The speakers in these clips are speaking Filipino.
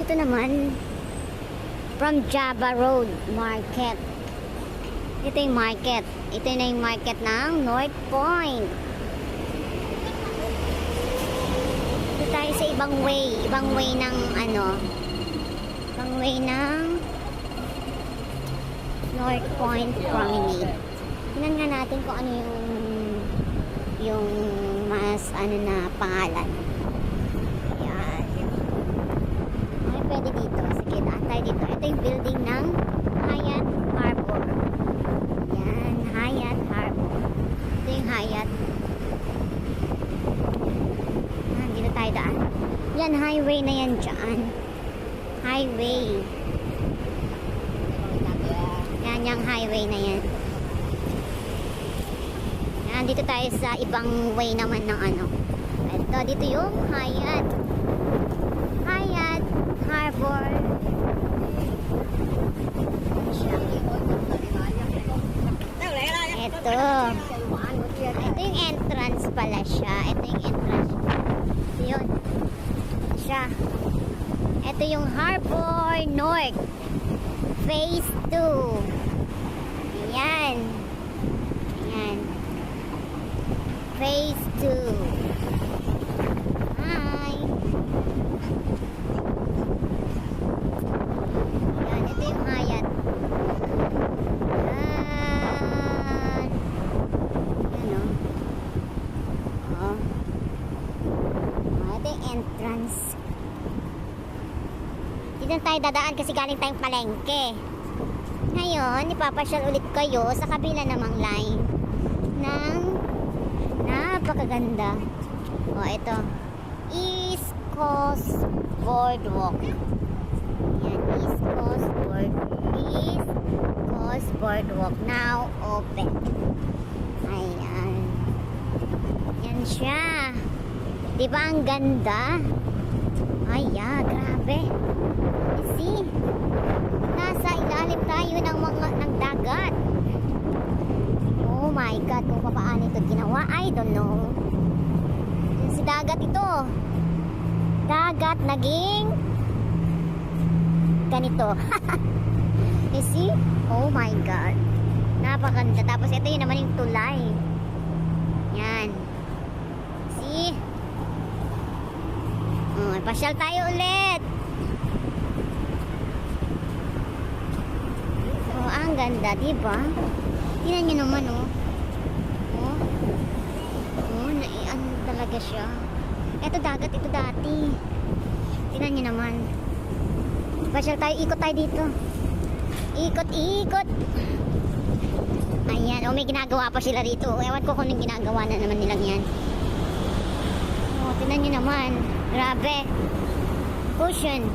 Ito naman, from Java Road Market. Ito yung market. Ito na yung market ng North Point. Ito tayo sa ibang way. Ibang way ng ibang way ng North Point Promenade. Tingnan nga natin kung ano yung mas na pangalan. Yan. Ay, pwede dito. Sige, daan tayo dito. Ito yung building ng Hyatt Harbor. Yan, Hyatt Harbor. Ito yung Hyatt. Dito tayo daan. Yan, highway na yan dyan. Highway. Yan, yung highway na yan. Yan, dito tayo sa ibang way naman ng Ito, dito yung Hyatt. Hyatt Harbor. Ito. Ito yung entrance pala siya. Ito yung entrance. Ito yun. Siya. Ito yung Harbor North. Phase 2. Ayan. Ayan. Phase 2. Hi. Ayan. Ito yung Hyatt. Ayan. Ayan o. Oh. Ito yung entrance. Dito tayo dadaan kasi galing tayong palengke. Ngayon, ipapasyal ulit kayo sa kabila namang line ng napakaganda. O, ito. East Coast Boardwalk. Yan, East Coast Boardwalk. Now open. Ayan. Yan siya. Diba ang ganda? Ayan, grabe. See? Nasa ilalim tayo ng dagat. Oh my God, kung paano ito ginawa, I don't know. Si dagat ito. Dagat naging ganito. You see? Oh my God. Napakaganda. Tapos ito yun naman yung tulay. Yan. See? Oh, pasyal tayo ulit. Oh, ang ganda, diba? Tingnan nyo naman, oh. Oh. Oh, ano talaga siya. Ito dagat, ito dati. Tingnan nyo naman. Pasyal tayo, ikot tayo dito. Ikot, ikot. Ayan, oh, may ginagawa pa sila rito. Ewan ko kung anong ginagawa na naman nilang yan. Oh, tingnan nyo naman. Grabe. Cushion.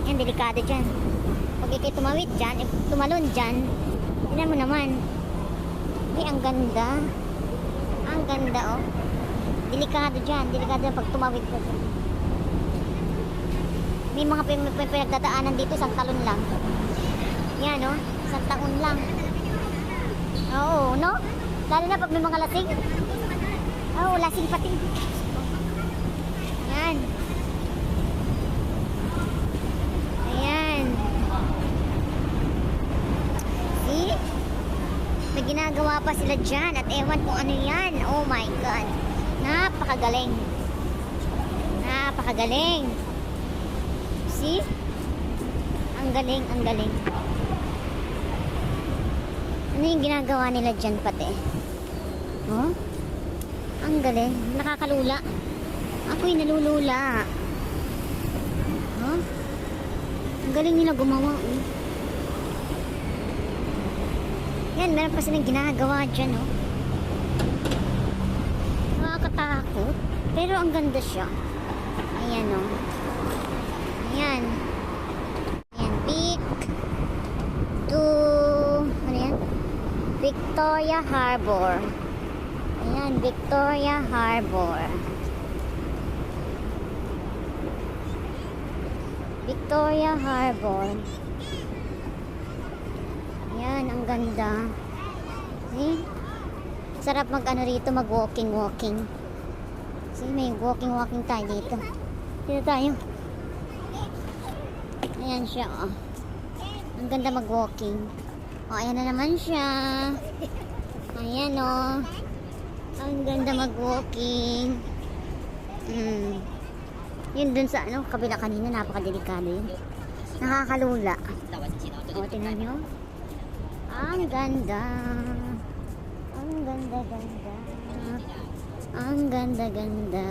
Yan, delikado dyan. Pag ikay tumawid dyan, tumalon dyan, tingnan mo naman. Ay, ang ganda. Ang ganda, oh. Delikado dyan. Delikado pag tumawid ka dyan. May mga pinagdadaanan dito, isang talon lang. Yan, oh. Isang taon lang. Oo, no? Lalo na pag may mga lasing. Oo, lasing pati. Yan. Ayan. See? May ginagawa pa sila dyan at ewan kung ano yan. Oh my God. Napakagaling. Napakagaling. See? Ang galing, ang galing. Ano yung ginagawa nila dyan pati? Oh? Ang galing. Nakakalula. Ako'y nalulula. Huh? Ang galing nila gumawa. Eh. Yan, meron pa silang ginagawa dyan, oh. Nakakatakot. Pero ang ganda siya. Ayan, oh. Ayan. Ayan, peak to, ano yan? Victoria Harbor. Ayan, Victoria Harbor. Victoria Harbor. Yan, ang ganda. See? Sarap mag-ano rito, mag-walking. See, may walking tayo dito. Dito tayo. Ayan siya, oh. Ang ganda mag-walking. Oh, ayan na naman siya. Ayan, oh. Ang ganda mag-walking. Yun dun sa ano, kabila kanina, napakadelikado yun. Nakakalula. O, tingnan nyo. Ang ganda. Ang ganda-ganda. Ang ganda-ganda.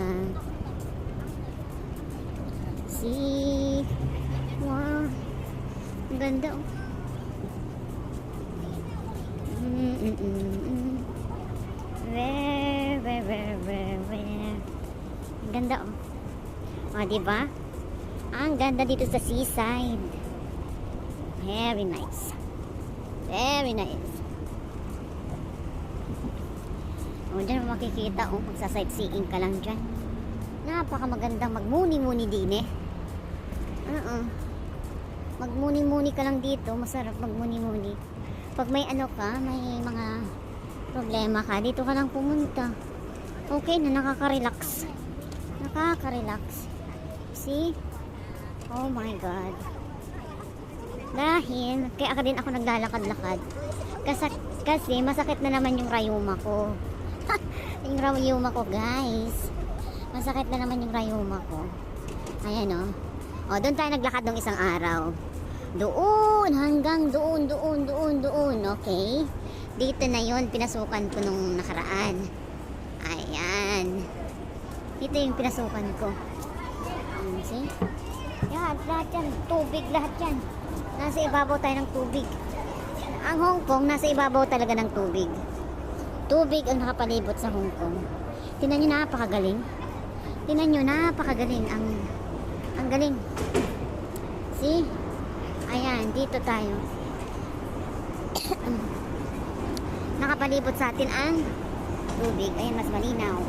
See? Wow. Ang ganda, oh. Very. Ang ganda, oh. O, diba? Ang ganda dito sa seaside. Very nice. Very nice. O, dyan mo makikita, oh. Magsa-sightseeing ka lang dyan. Napaka magandang magmuni-muni din, eh. Magmuni-muni ka lang dito. Masarap magmuni-muni. Pag may ano ka, may mga problema ka, dito ka lang pumunta. Okay na, nakaka-relax. Nakaka-relax. See? Oh my God. Dahil, kaya din ako naglalakad-lakad. Kasi masakit na naman yung rayuma ko. Yung rayuma ko, guys. Masakit na naman yung rayuma ko. Ayan, oh. O, doon tayo naglakad ng isang araw. Doon, hanggang doon. Okay? Dito na yon pinasukan ko nung nakaraan. Ayan. Dito yung pinasukan ko. See? Yan, lahat yan. Tubig, lahat yan. Nasa ibabaw tayo ng tubig. Ang Hong Kong, nasa ibabaw talaga ng tubig. Tubig ang nakapalibot sa Hong Kong. Tingnan nyo, napakagaling. Tingnan nyo, napakagaling. Ang galing. See? Ayan, dito tayo. Nakapalibot sa atin ang tubig. Ayan, mas malinaw.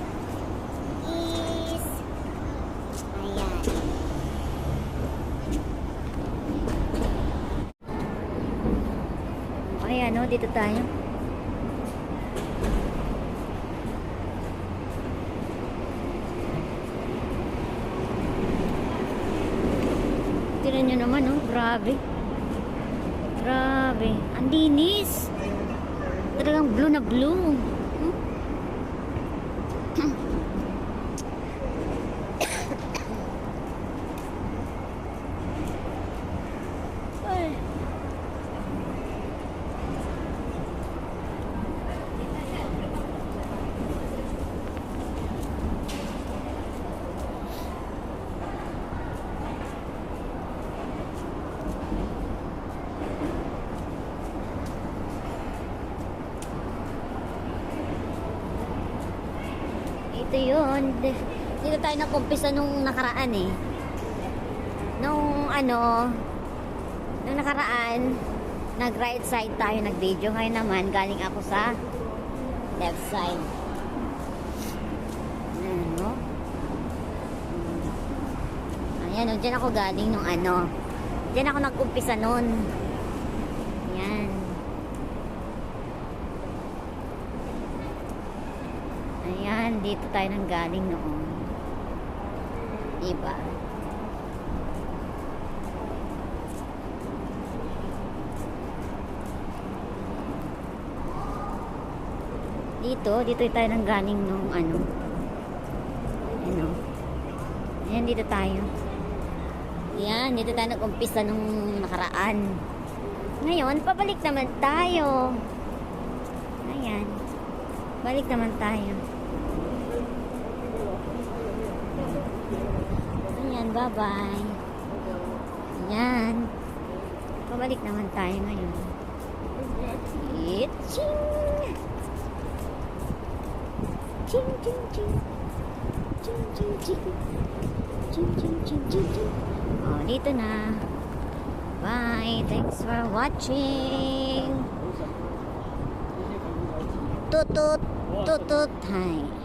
Ayan. Ayan, no, dito tayo. Tignan nyo naman, oh. Grabe. Grabe. Ang linis. Talagang blue na blue. Ito yun. Dito tayo nakumpisa nung nakaraan, eh. Nung nakaraan, nag right side tayo, nag video. Ngayon naman, galing ako sa left side. Ano? Ayan, dyan ako galing nung dyan ako nag-umpisa nun. Ayan. Ayan, dito tayo nang galing noon. Diba? Dito tayo nang galing nung Ayan, dito tayo. Ayan, dito tayo nag-umpisa nung nakaraan. Ngayon, pabalik naman tayo. Ayan. Balik naman tayo. Ayan, bye-bye. Ayan. Pabalik naman tayo ngayon. Ching! Ching, ching, ching. Ching, ching, ching. Ching, ching, ching, ching, ching. Oh, dito na. Bye. Thanks for watching. Tutut. Tutut. Hi.